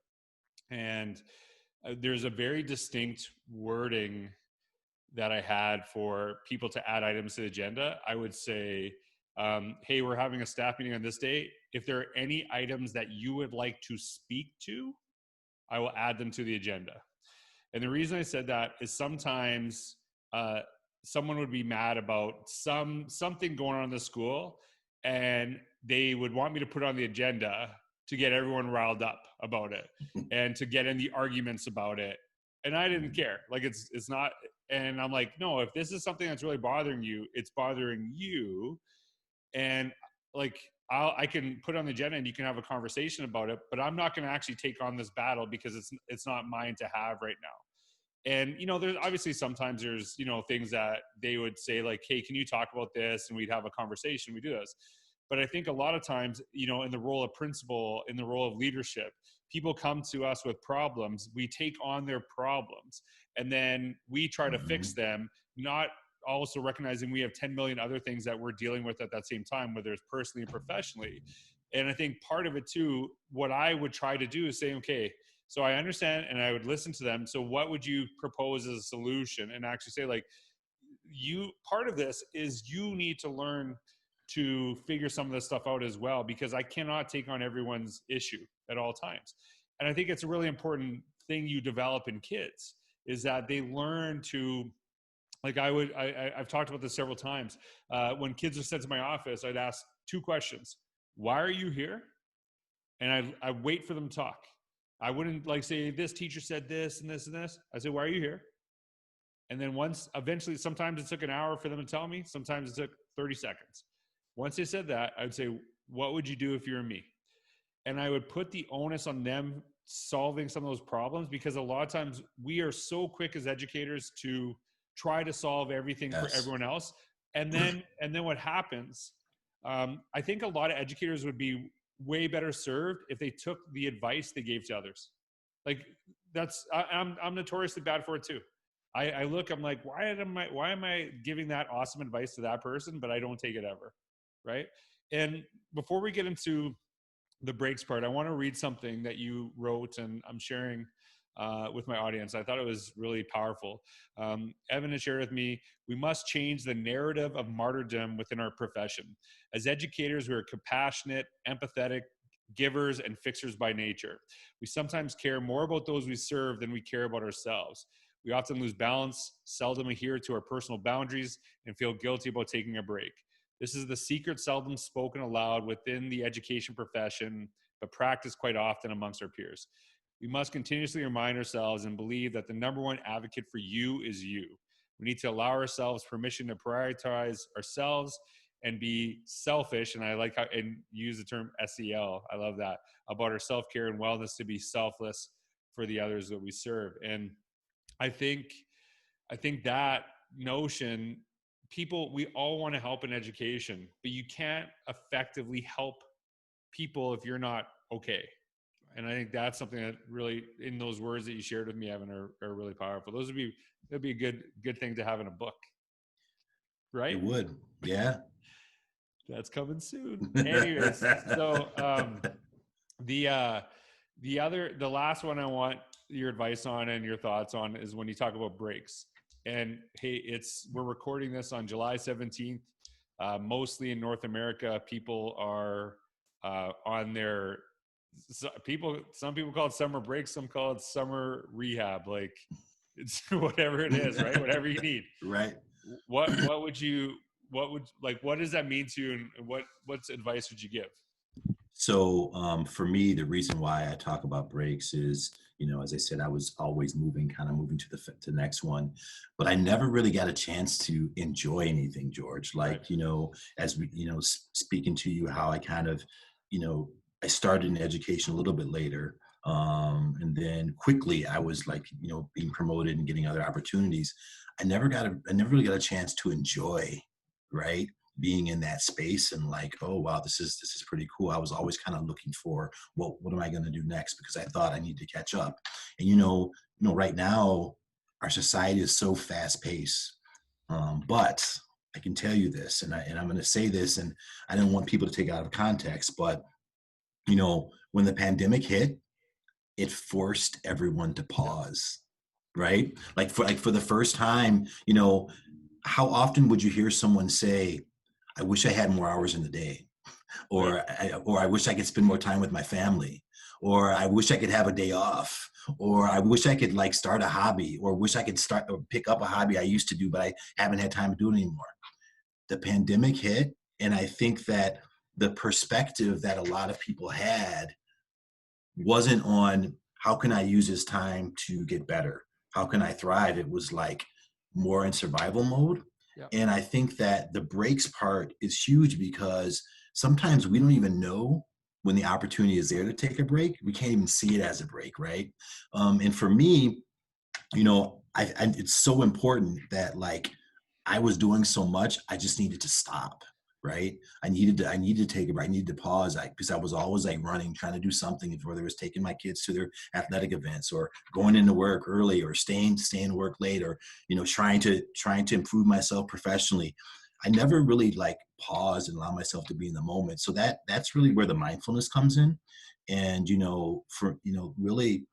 And there's a very distinct wording that I had for people to add items to the agenda. I would say, hey, we're having a staff meeting on this day. If there are any items that you would like to speak to, I will add them to the agenda. And the reason I said that is sometimes someone would be mad about something going on in the school, and they would want me to put it on the agenda to get everyone riled up about it and to get in the arguments about it. And I didn't care. Like, it's not. And I'm like, no, if this is something that's really bothering you, it's bothering you. And like, I can put it on the agenda and you can have a conversation about it, but I'm not going to actually take on this battle because it's not mine to have right now. And, there's obviously sometimes there's, things that they would say like, hey, can you talk about this? And we'd have a conversation. We do this. But I think a lot of times, in the role of principal, in the role of leadership, people come to us with problems. We take on their problems and then we try to fix them, not also recognizing we have 10 million other things that we're dealing with at that same time, whether it's personally and professionally. And I think part of it too, what I would try to do is say, okay, so I understand, and I would listen to them. So what would you propose as a solution? And actually say like, part of this is you need to learn to figure some of this stuff out as well, because I cannot take on everyone's issue at all times. And I think it's a really important thing you develop in kids is that they learn to, like I've talked about this several times. When kids are sent to my office, I'd ask two questions. Why are you here? And I wait for them to talk. I wouldn't like say, this teacher said this and this and this. I say, why are you here? And then eventually, sometimes it took an hour for them to tell me. Sometimes it took 30 seconds. Once they said that, I'd say, what would you do if you were me? And I would put the onus on them solving some of those problems, because a lot of times we are so quick as educators to try to solve everything for everyone else. And then what happens, I think a lot of educators would be way better served if they took the advice they gave to others. Like I'm notoriously bad for it too. I'm like, why am I giving that awesome advice to that person, but I don't take it ever, right? And before we get into the breaks part, I want to read something that you wrote, and I'm sharing with my audience. I thought it was really powerful. Evan has shared with me, we must change the narrative of martyrdom within our profession. As educators, we are compassionate, empathetic, givers, and fixers by nature. We sometimes care more about those we serve than we care about ourselves. We often lose balance, seldom adhere to our personal boundaries, and feel guilty about taking a break. This is the secret seldom spoken aloud within the education profession, but practiced quite often amongst our peers. We must continuously remind ourselves and believe that the number one advocate for you is you. We need to allow ourselves permission to prioritize ourselves and be selfish. And I like how, and use the term SEL. I love that, about our self-care and wellness, to be selfless for the others that we serve. And I think that notion, we all want to help in education, but you can't effectively help people if you're not okay. And I think that's something that really, in those words that you shared with me, Evan, are really powerful. That'd be a good thing to have in a book, right? It would, yeah. That's coming soon. Anyways, so the last one I want your advice on and your thoughts on is when you talk about breaks. And hey, we're recording this on July 17th. Mostly in North America, people are on their some people call it summer break, some call it summer rehab. Like, it's whatever it is, right? Whatever you need. Right. What does that mean to you, and what advice would you give? So for me, the reason why I talk about breaks is, as I said, I was always moving, kind of moving to the next one, but I never really got a chance to enjoy anything, George. Right. Like, as we, speaking to you, how I kind of, you know, I started in education a little bit later. And then quickly I was like, being promoted and getting other opportunities. I never really got a chance to enjoy, right? Being in that space and like, oh wow, this is pretty cool. I was always kind of looking for, well, what am I going to do next, because I thought I need to catch up. And right now our society is so fast paced. But I can tell you this, and I'm going to say this, and I didn't want people to take it out of context, but when the pandemic hit, it forced everyone to Yep. pause, right? Like for the first time, how often would you hear someone say, I wish I had more hours in the day, Right. or I wish I could spend more time with my family, or I wish I could have a day off, or I wish I could like start a hobby, or wish I could start or pick up a hobby I used to do, but I haven't had time to do it anymore. The pandemic hit, and I think that the perspective that a lot of people had wasn't on how can I use this time to get better? How can I thrive? It was like more in survival mode. Yep. And I think that the breaks part is huge, because sometimes we don't even know when the opportunity is there to take a break. We can't even see it as a break, right? And for me, it's so important that like I was doing so much, I just needed to stop, right? I needed to take a break. I needed to pause, because I was always like running, trying to do something, whether it was taking my kids to their athletic events, or going into work early, or staying to work late, or trying to improve myself professionally. I never really like paused and allow myself to be in the moment. So that's really where the mindfulness comes in. And for really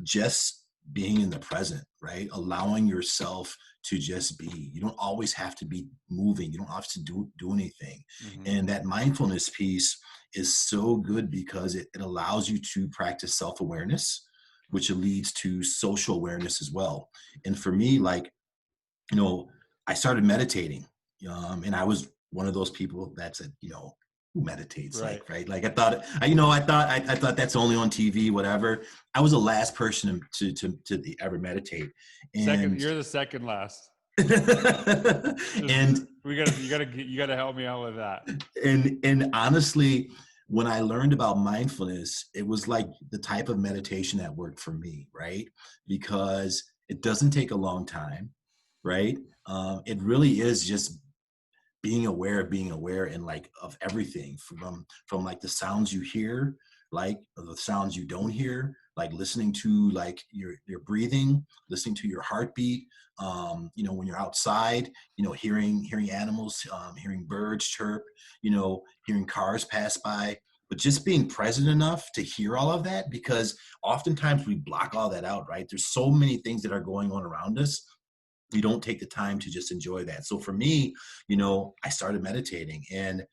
just being in the present, right? Allowing yourself to just be. You don't always have to be moving. You don't have to do anything. Mm-hmm. And that mindfulness piece is so good, because it allows you to practice self-awareness, which leads to social awareness as well. And for me, like, I started meditating, and I was one of those people that said, who meditates, Right. like, right? Like I thought that's only on TV, whatever. I was the last person to ever meditate. Second, And you're the second last. Just and you gotta help me out with that. and honestly, when I learned about mindfulness, it was like the type of meditation that worked for me, right? Because it doesn't take a long time, right? It really is just being aware, and like of everything, from like the sounds you hear, like the sounds you don't hear, like listening to like your breathing, listening to your heartbeat, when you're outside, hearing animals, hearing birds chirp, hearing cars pass by, but just being present enough to hear all of that, because oftentimes we block all that out, right? There's so many things that are going on around us. You don't take the time to just enjoy that. So for me, I started meditating, and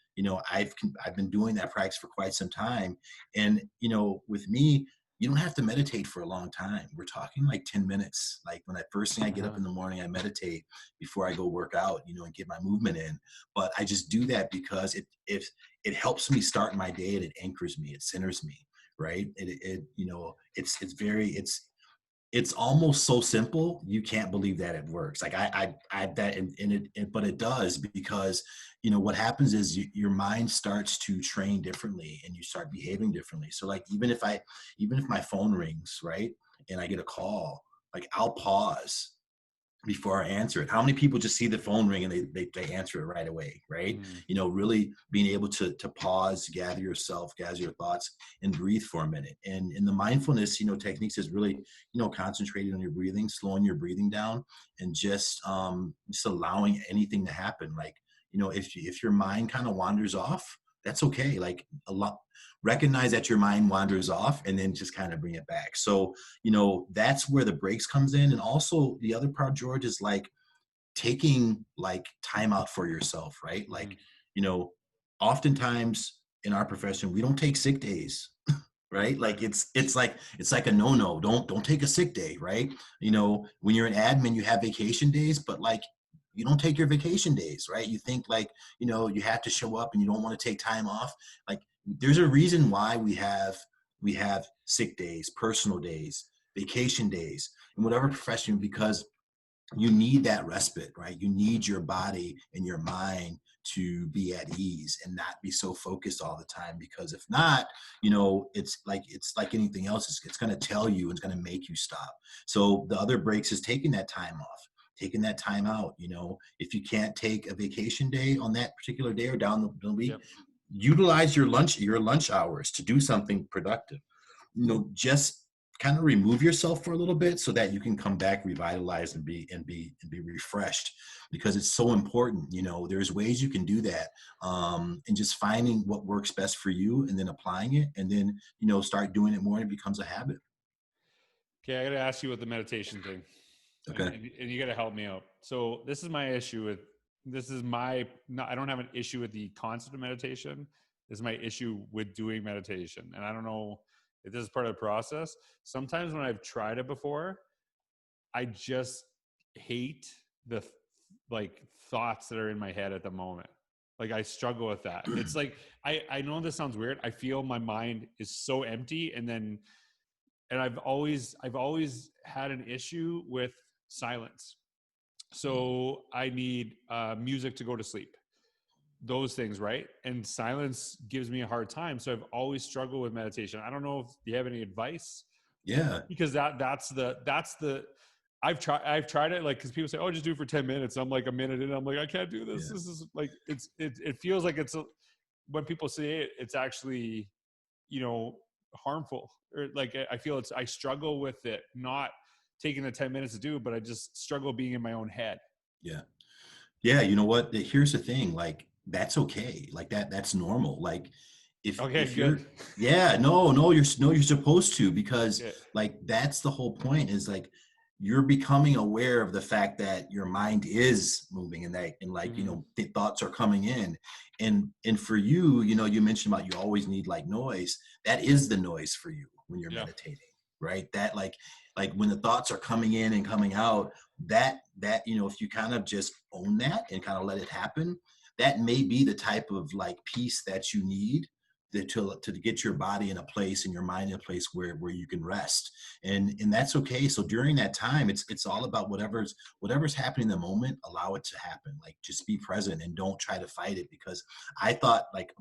I've been doing that practice for quite some time. And with me, you don't have to meditate for a long time. We're talking like 10 minutes. Like when I first thing I get up Uh-huh. in the morning, I meditate before I go work out, and get my movement in. But I just do that because it helps me start my day, and it anchors me, it centers me, right? It's almost so simple you can't believe that it works. Like I that and but it does, because what happens is your mind starts to train differently, and you start behaving differently. So like even if my phone rings, right, and I get a call, like I'll pause before I answer it. How many people just see the phone ring and they answer it right away, right? Mm. Really being able to pause, gather yourself, gather your thoughts, and breathe for a minute. And in the mindfulness, techniques is really, concentrating on your breathing, slowing your breathing down, and just allowing anything to happen. Like, if your mind kind of wanders off, that's okay. Like a lot, recognize that your mind wanders off, and then just kind of bring it back. So that's where the breaks comes in. And also the other part, George, is like taking like time out for yourself, right? Like, Mm. you know oftentimes in our profession we don't take sick days, right? Right. Like it's like a no, don't take a sick day, right? When you're an admin, you have vacation days, but like you don't take your vacation days, right? You think like, you have to show up and you don't want to take time off. Like there's a reason why we have sick days, personal days, vacation days, in whatever profession, because you need that respite, right? You need your body and your mind to be at ease and not be so focused all the time. Because if not, it's like anything else. It's going to tell you, it's going to make you stop. So the other breaks is taking that time off, taking that time out. If you can't take a vacation day on that particular day or down the week, Yep. utilize your lunch hours to do something productive. Just kind of remove yourself for a little bit so that you can come back revitalized and be refreshed, because it's so important. There's ways you can do that, and just finding what works best for you and then applying it, and then start doing it more, and it becomes a habit. Okay, I got to ask you with the meditation thing, and, Okay. and, and you got to help me out. So this is my issue with this is my not, I don't have an issue with the concept of meditation. This is my issue with doing meditation, and I don't know if this is part of the process. Sometimes when I've tried it before, I just hate the like thoughts that are in my head at the moment. Like I struggle with that. It's like I know this sounds weird. I feel my mind is so empty, and I've always had an issue with silence. So I need music to go to sleep. Those things, right? And silence gives me a hard time. So I've always struggled with meditation. I don't know if you have any advice, Yeah. because that's the I've tried it, like, because people say, oh, just do it for 10 minutes. I'm like a minute in, I'm like, I can't do this. Yeah. This is like it feels like when people say it, it's actually, harmful, or like I feel I struggle with it, not taking the 10 minutes to do, but I just struggle being in my own head. Yeah. Yeah, you know what? Here's the thing, like that's okay. Like that's normal. Like if Okay, if good. you're yeah, no, you're supposed to, because Yeah. like that's the whole point, is like you're becoming aware of the fact that your mind is moving, and like Hmm. the thoughts are coming in. And for you, you mentioned about you always need like noise. That is the noise for you when you're Yeah. meditating, right? That like when the thoughts are coming in and coming out, that if you kind of just own that and kind of let it happen, that may be the type of like peace that you need to get your body in a place and your mind in a place where you can rest. And that's okay. So during that time, it's all about whatever's happening in the moment. Allow it to happen. Like just be present and don't try to fight it. Because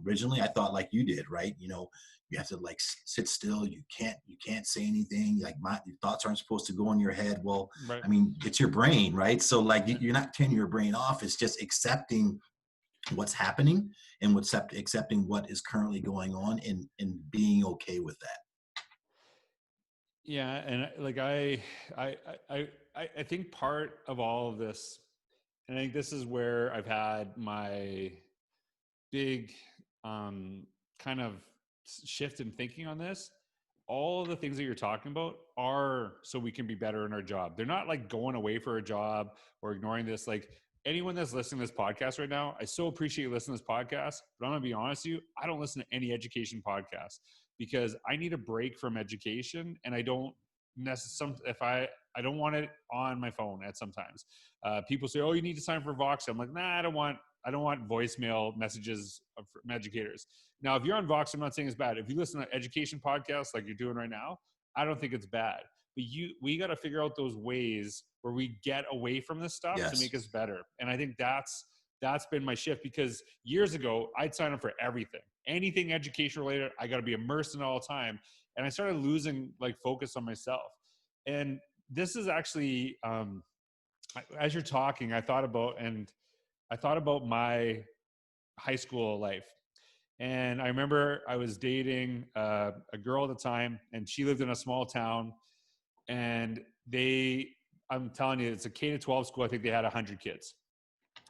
originally I thought like you did, right? You have to like sit still. You can't say anything. Like your thoughts aren't supposed to go in your head. Well, Right. I mean, it's your brain, right? So like you're not turning your brain off. It's just accepting what's happening, and accepting what is currently going on, and being okay with that. Yeah, and like I I I think part of all of this, and I think this is where I've had my big um kind of shift in thinking on this. All of the things that you're talking about are so we can be better in our job. They're not like going away for a job or ignoring this. Like anyone that's listening to this podcast right now, I so appreciate you listening to this podcast, but I'm gonna be honest with you, I don't listen to any education podcast because I need a break from education, and I don't necessarily if I don't want it on my phone at sometimes. People say, oh, you need to sign for Vox. I'm like, nah, I don't want voicemail messages from educators. Now, if you're on Vox, I'm not saying it's bad. If you listen to education podcasts like you're doing right now, I don't think it's bad. But we got to figure out those ways where we get away from this stuff to Yes. make us better. And I think that's been my shift, because years ago I'd sign up for everything, anything education related. I got to be immersed in it all the time, and I started losing like focus on myself. And this is actually, as you're talking, I thought about my high school life. And I remember I was dating a girl at the time, and she lived in a small town. And I'm telling you, it's a K to 12 school. I think they had 100 kids.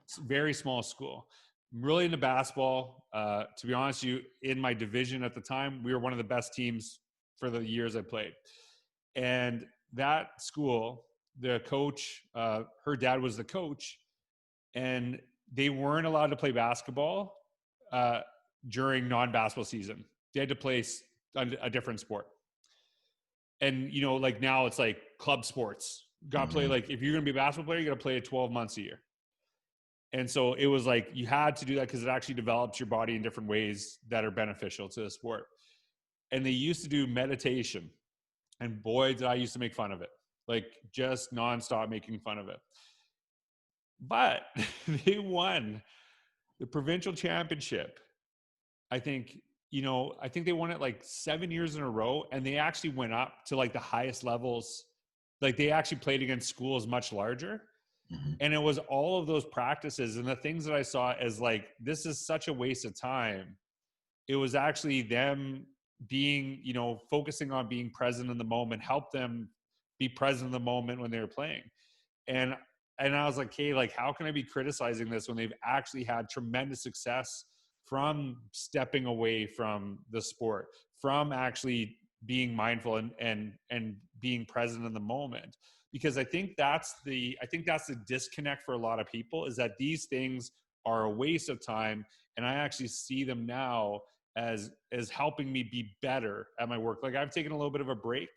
It's a very small school. I'm really into basketball. To be honest with you, in my division at the time, we were one of the best teams for the years I played. And that school, the coach, her dad was the coach, and they weren't allowed to play basketball uh, during non-basketball season. They had to play a different sport. And like now it's like club sports. Got to play, Hmm. like if you're gonna be a basketball player, you got to play it 12 months a year. And so it was like you had to do that because it actually develops your body in different ways that are beneficial to the sport. And they used to do meditation. And boy, did I used to make fun of it, like just nonstop making fun of it. But they won the provincial championship. I think, I think they won it like 7 years in a row. And they actually went up to like the highest levels. Like they actually played against schools much larger. Mm-hmm. And it was all of those practices and the things that I saw as like, this is such a waste of time. It was actually them being, focusing on being present in the moment, help them be present in the moment when they were playing. And I was like, hey, like, how can I be criticizing this when they've actually had tremendous success from stepping away from the sport, from actually being mindful and being present in the moment? Because I think that's the disconnect for a lot of people, is that these things are a waste of time. And I actually see them now as helping me be better at my work. Like I've taken a little bit of a break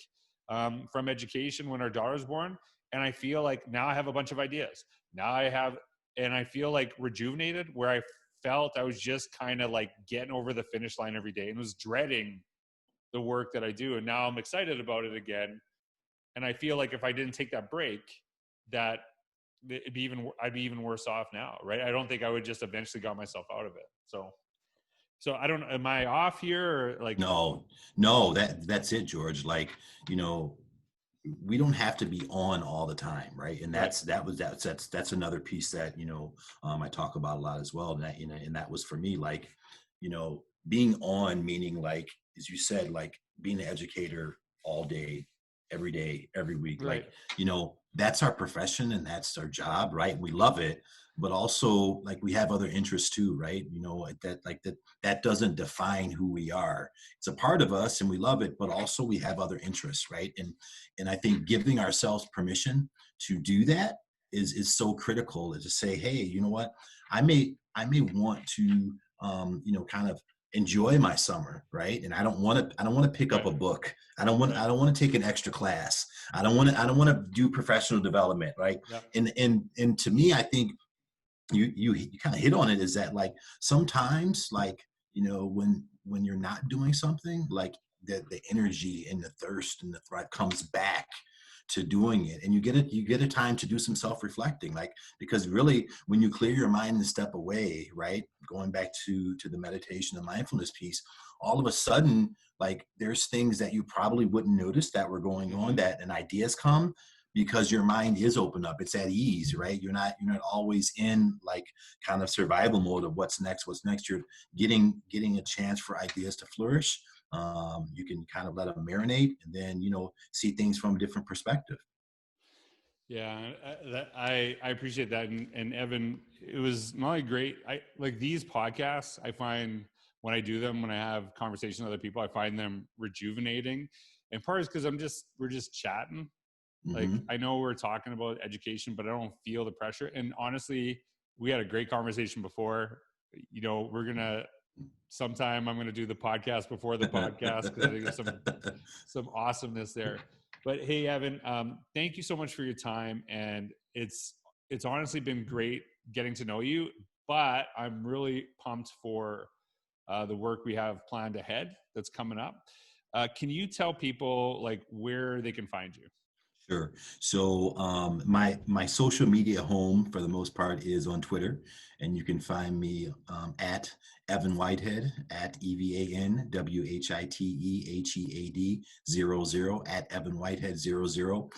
from education when our daughter was born. And I feel like now I have a bunch of ideas. And I feel like rejuvenated, where I felt I was just kind of like getting over the finish line every day and was dreading the work that I do. And now I'm excited about it again. And I feel like if I didn't take that break, that I'd be even worse off now. Right. I don't think I would just eventually got myself out of it. So I don't, am I off here or like? No, that's it, George. Like, we don't have to be on all the time, right? And Right. that's another piece that I talk about a lot as well. And that was for me, like, being on, meaning like, as you said, like being an educator all day, every week, Right. like, that's our profession and that's our job, right? We love it, but also like we have other interests too, right? That doesn't define who we are. It's a part of us and we love it, but also we have other interests, right? And I think giving ourselves permission to do that is so critical, to say, hey, you know what, I may want to kind of enjoy my summer, right? And I don't want to pick up Right. a book. I don't want to take an extra class. I don't want to do professional development, right? Yeah. And to me, I think you kind of hit on it, is that like sometimes, like, when you're not doing something, like the energy and the thirst and the thrive comes back to doing it, and you get a time to do some self-reflecting, like, because really when you clear your mind and step away, right, going back to the meditation and mindfulness piece, all of a sudden, like, there's things that you probably wouldn't notice that were going on, Mm-hmm. that and ideas come because your mind is open up, it's at ease, right? You're not always in like kind of survival mode of what's next. You're getting a chance for ideas to flourish. You can kind of let them marinate, and then see things from a different perspective. Yeah, I appreciate that, and Evan, it was not only great. I like these podcasts. I find when I do them, when I have conversations with other people, I find them rejuvenating. And part is because we're just chatting. Like Hmm. I know we're talking about education, but I don't feel the pressure. And honestly, we had a great conversation before. We're gonna sometime I'm gonna do the podcast before the podcast because I think there's some awesomeness there. But hey, Evan, thank you so much for your time, and it's honestly been great getting to know you. But I'm really pumped for the work we have planned ahead that's coming up. Can you tell people like where they can find you? Sure. So my social media home for the most part is on Twitter, and you can find me at Evan Whitehead, at EvanWhitehead 00 at Evan Whitehead 00.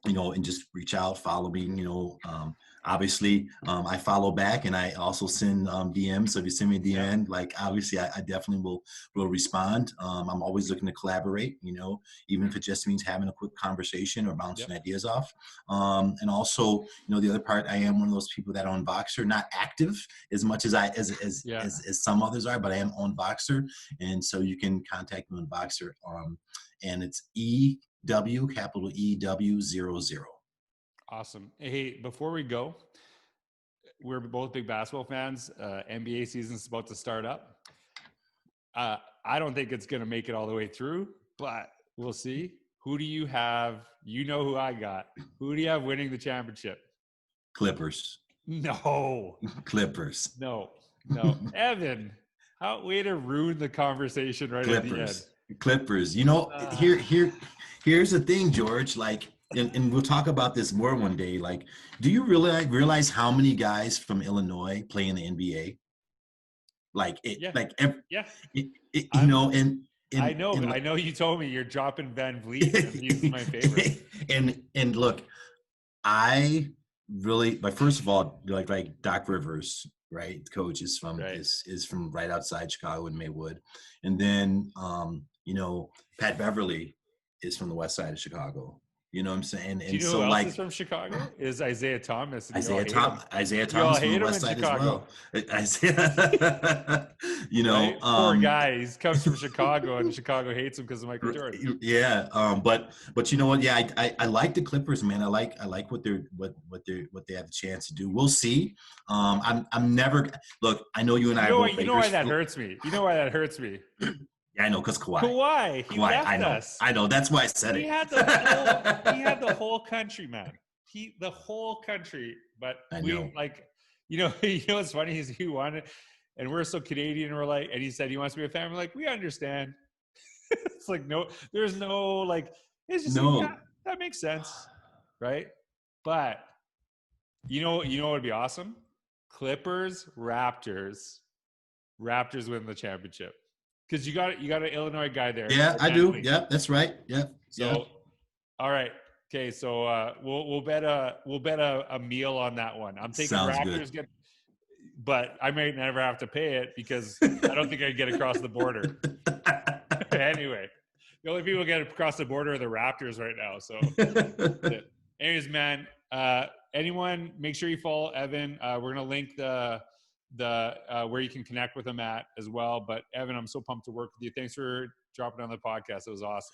And just reach out, follow me. Obviously, I follow back, and I also send DMs. So if you send me a Yeah, DM, like, obviously, I definitely will respond. I'm always looking to collaborate. Even if it just means having a quick conversation or yep, bouncing ideas off. And also, the other part, I am one of those people that on Voxer, not active as much as yeah. as some others are, but I am on Voxer, and so you can contact me on Voxer, and it's capital EW 00. Awesome. Hey, before we go, we're both big basketball fans. NBA season's about to start up. I don't think it's going to make it all the way through, but we'll see. Who do you have? You know who I got. Who do you have winning the championship? Clippers. No. Clippers. No. Evan, way to ruin the conversation right at the end. Clippers. Here's the thing, George. Like, and we'll talk about this more one day. Like, do you really realize how many guys from Illinois play in the NBA? Like, I know you told me you're dropping Van Vliet, and he's my favorite. And look, I really, like, first of all, like Doc Rivers, right? The coach is from is from right outside Chicago in Maywood, and then Pat Beverly is from the west side of Chicago. You know what I'm saying? Do you know who else is from Chicago? Is Isaiah Thomas. Isaiah Thomas from the west side Chicago. As well. Right? Poor guy. He comes from Chicago, and Chicago hates him because of Michael Jordan. Yeah. But you know what? Yeah, I like the Clippers, man. I like what they have a chance to do. We'll see. I'm never look. I know you and I. You know why that hurts me. You know why that hurts me. Yeah, I know, because Kawhi. He left us. I know. That's why I said it. He had the whole country, man. The whole country. But what's funny is he wanted, and we're so Canadian. And we're like, and he said he wants to be a fan. We're like, we understand. It's like there's no like. It's just that makes sense, right? But you know what would be awesome? Clippers, Raptors win the championship. Because you got an Illinois guy there. Yeah, I do. Yeah, that's right. Yeah. So, all right. Okay, so we'll bet a meal on that one. I'm taking Raptors. But I may never have to pay it because I don't think I'd get across the border. Anyway, the only people get across the border are the Raptors right now. So, anyways, man. Anyone, make sure you follow Evan. We're gonna link the where you can connect with him at as well. But Evan, I'm so pumped to work with you. Thanks for dropping on the podcast. It was awesome.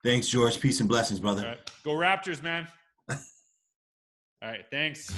Thanks, George. Peace and blessings, brother. All right. Go Raptors, man. All right. Thanks.